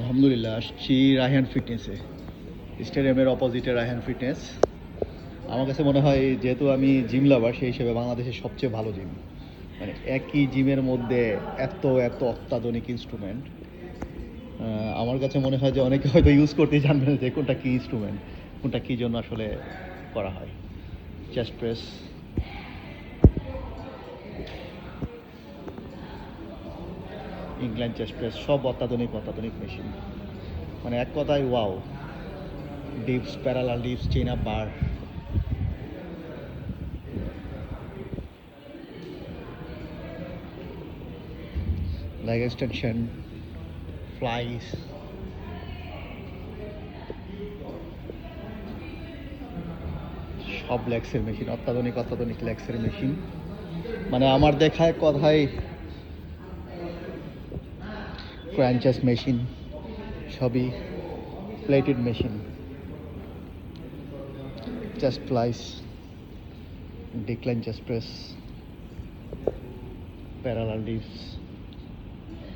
আলহামদুলিল্লাহ আসছি রায়হান ফিটনেসে, স্টেডিয়ামের অপোজিটে রায়হান ফিটনেস। আমার কাছে মনে হয় যেহেতু আমি জিম লাভার, সেই হিসেবে বাংলাদেশের সবচেয়ে ভালো জিম। মানে একই জিমের মধ্যে এত এত অত্যাধুনিক ইনস্ট্রুমেন্ট। আমার কাছে মনে হয় যে অনেকে হয়তো ইউজ করতেই জানবে না যে কোনটা কী ইনস্ট্রুমেন্ট, কোনটা কী জন্য আসলে করা হয়। Chest press, England chest press, সব অত্যাধুনিক অত্যাধুনিক মেশিন। মানে এক কথায় wow. Dips, parallel dips, chain up bar, leg extension, flies, সব লেগসের মেশিন, অত্যাধুনিক অত্যাধুনিক লেগসের মেশিন। মানে আমার দেখায় কথায় ক্রাঞ্চাস মেশিন, সবই plated machine. Chest flies, decline chest press, parallel dips,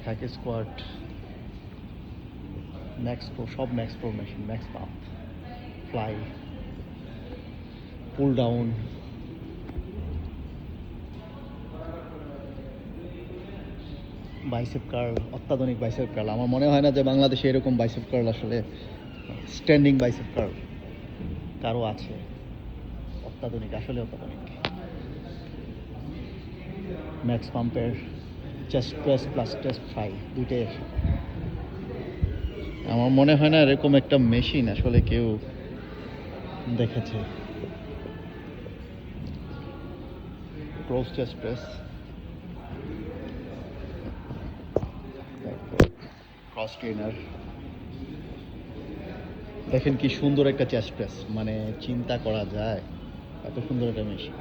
hack squat, max pro, সব max pro machine, max pump, fly, pull down, bicep curl, অত্যাধুনিক বাইসেপ কার্ল। আমার মনে হয় না যে বাংলাদেশে এরকম বাইসেপ কার্ল আসলে, স্ট্যান্ডিং বাইসেপ কার্ল কারো আছে। অত্যাধুনিক, আসলে অত্যাধুনিক। ম্যাক্স পাম্পের chest press plus chest fly দুইটাই একসাথে। আমার মনে হয় না এরকম একটা মেশিন আসলে কেউ দেখেছে। Close chest press, cross trainer. দেখেন কি সুন্দর একটা চেস্ট প্রেস, মানে চিন্তা করা যায় এত সুন্দর একটা মেশিন।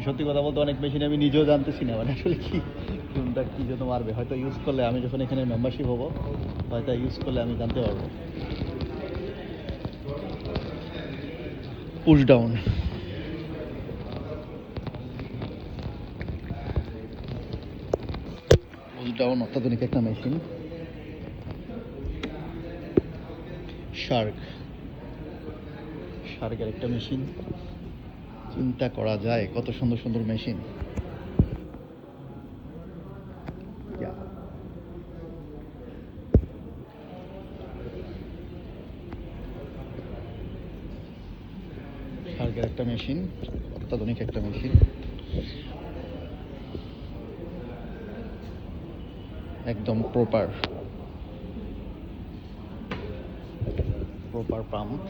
সত্যি কথা বলতে অনেক মেশিন আমি নিজেও জানতেছি না, মানে আসলে কি কোনটা কী জন্য মারবে। হয়তো ইউজ করলে, আমি যখন এখানে মেম্বারশিপ হবো, হয়তো ইউজ করলে আমি জানতে পারবো। পুশ ডাউন, পুশ ডাউন অত্যাধুনিক একটা মেশিন। শার্ক, শার্কের একটা মেশিন। চিন্তা করা যায় কত সুন্দর সুন্দর মেশিন। শার্কের একটা মেশিন, অত্যাধুনিক একটা মেশিন। একদম প্রপার প্রপার পাম্প।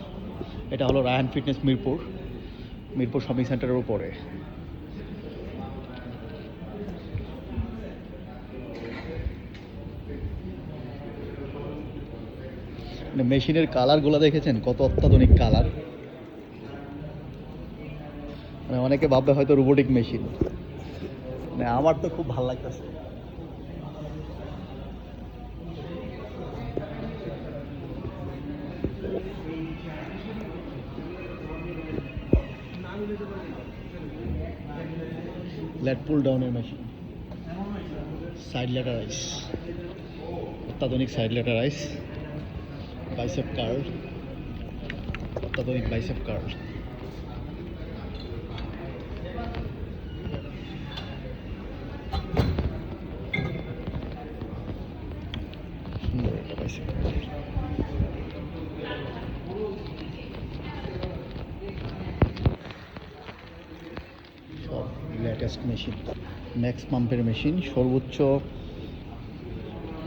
এটা হলো রায়হান ফিটনেস মিরপুর, মিরপুর শপিং সেন্টারের উপরে। মেশিনের কালারগুলো দেখেছেন কত অত্যাধুনিক কালার। মানে অনেকে ভাববে হয়তো রোবোটিক মেশিন, মানে আমার তো খুব ভালো লাগতেছে। লেট পুল ডাউনের মেশিন, সাইড ল্যাটারাইজ, অত্যাধুনিক সাইড ল্যাটারাইজ। বাইসেপ কার্ল, অত্যাধুনিক বাইসেপ কার্ল। সুন্দর একটা বাইসেপ কার্ল। সব লেটেস্ট মেশিন। ম্যাক্স পাম্পের মেশিন, সর্বোচ্চ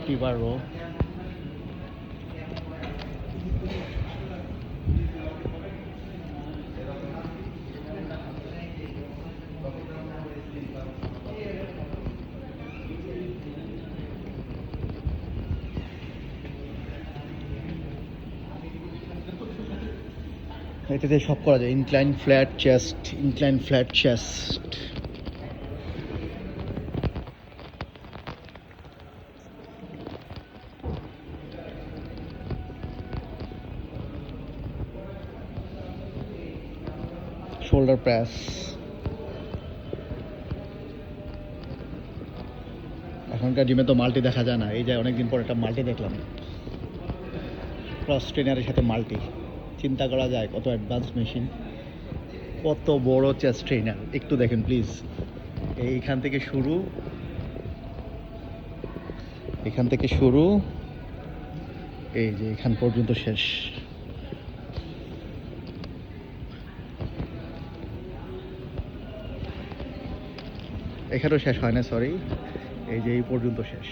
টিবার রো। এটাতে সব করা যায়, incline flat chest, incline flat chest. Shoulder press, এখনকার জিমে তো মাল্টি দেখা যায় না, এই যে অনেকদিন পর একটা মাল্টি দেখলাম, ক্রস ট্রেনারের সাথে মাল্টি। চিন্তা করা যায় কত অ্যাডভান্স মেশিন, কত বড় চেস্ট ট্রেনার। একটু দেখেন প্লিজ, এইখান থেকে শুরু, এখান থেকে শুরু, এই যে এখান পর্যন্ত শেষ। এখানেও শেষ হয় না, সরি, এই যে এই পর্যন্ত শেষ।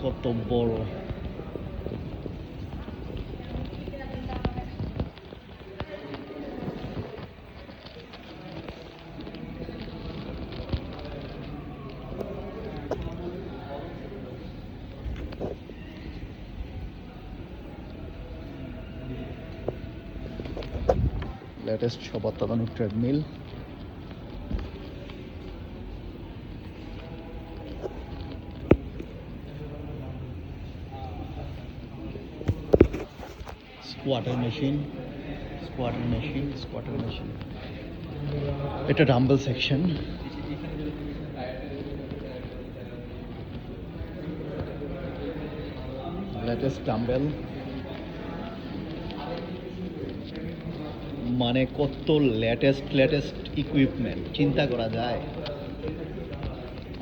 কত বড়! লেটেস্ট সব অত্যাধুনিক treadmill. Squatter machine, squatter machine, squatter machine. এটা ডাম্বেল সেকশন। লেটেস্ট ডাম্বেল, মানে কত লেটেস্ট ইকুইপমেন্ট, চিন্তা করা যায়।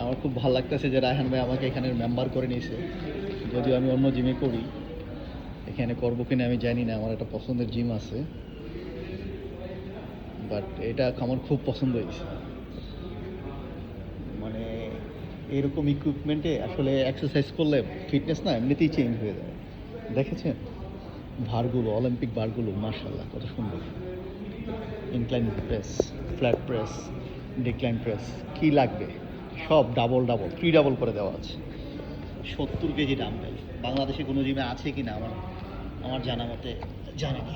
আমার খুব ভালো লাগতেছে যে রায়হান ভাই আমাকে এখানে মেম্বার করে নিয়েছে। যদিও আমি অন্য জিমে করি, এখানে করবো কিনা আমি জানি না। আমার একটা পছন্দের জিম আছে, বাট এটা আমার খুব পছন্দ হয়েছে। মানে এরকম ইকুইপমেন্টে আসলে এক্সারসাইজ করলে ফিটনেস না এমনিতেই চেঞ্জ হয়ে যায়। দেখেছেন ভারগুলো, অলিম্পিক বারগুলো, মাশাআল্লাহ কত সুন্দর। Incline press, flat press, decline press, কি লাগবে সব ডাবল ডাবল, ডাবল করে দেওয়া আছে। 70 কেজি ডাম্বেল বাংলাদেশে কোনো জিমে আছে কি না আমার আমার জানা মতে জানি না।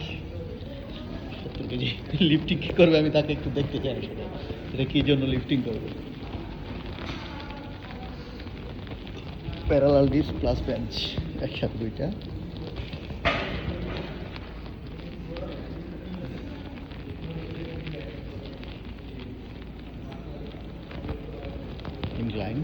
70 কেজি লিফটিং কী করবে আমি তাকে একটু দেখতে চাই আসলে, এটা কী জন্য লিফটিং করবে। প্যারালাল ডিস্ক প্লাস বেঞ্চ একসাথে দুইটা। ইনক্লাইন,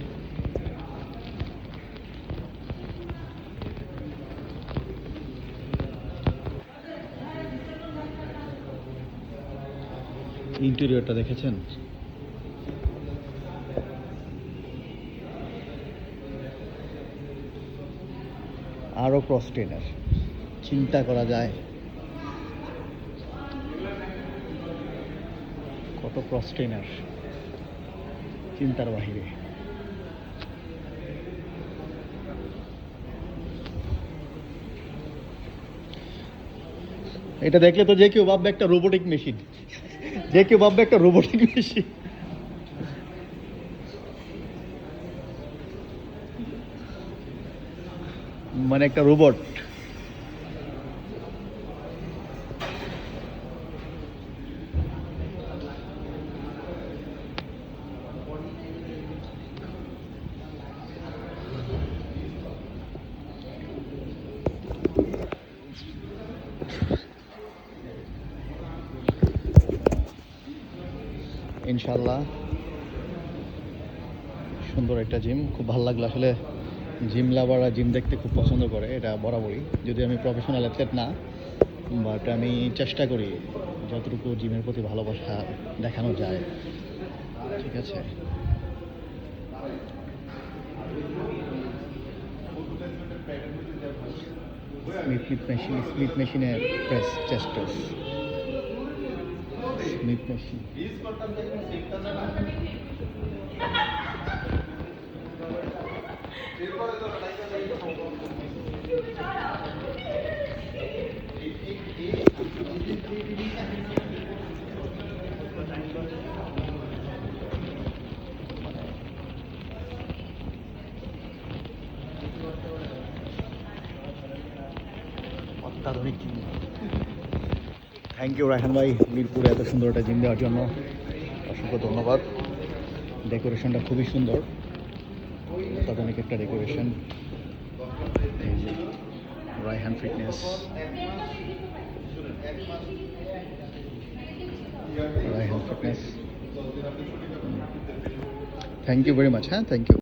ইন্টেরিয়রটা দেখেছেন? আরও ক্রস ট্রেনার, চিন্তা করা যায় কত ক্রস ট্রেনার, চিন্তার বাহিরে। এটা দেখলে তো যে কেউ ভাববে একটা রোবোটিক মেশিন, যে কেউ ভাববে একটা রোবোটিক মেশিন। মানে একটা রোবট। ইনশাল্লাহ সুন্দর একটা জিম, খুব ভালো লাগলো আসলে। জিম লাভাররা জিম দেখতে খুব পছন্দ করে, এটা বরাবরই। যদি আমি প্রফেশনাল অ্যাথলেট না, বাট আমি চেষ্টা করি যতটুকু জিমের প্রতি ভালোবাসা দেখানো যায়। ঠিক আছে, স্মিথ মেশিনের press, chest press, Smith machine. অত্যাধুনিক জিম। থ্যাংক ইউ রায়হান ভাই, মিরপুরে এত সুন্দর একটা জিম দেওয়ার জন্য অসংখ্য ধন্যবাদ। ডেকোরেশনটা খুবই সুন্দর, অত্যাধুনিক একটা ডেকোরেশন। এই যে Raihan fitness, Raihan fitness. Thank you very much, হ্যাঁ থ্যাংক ইউ।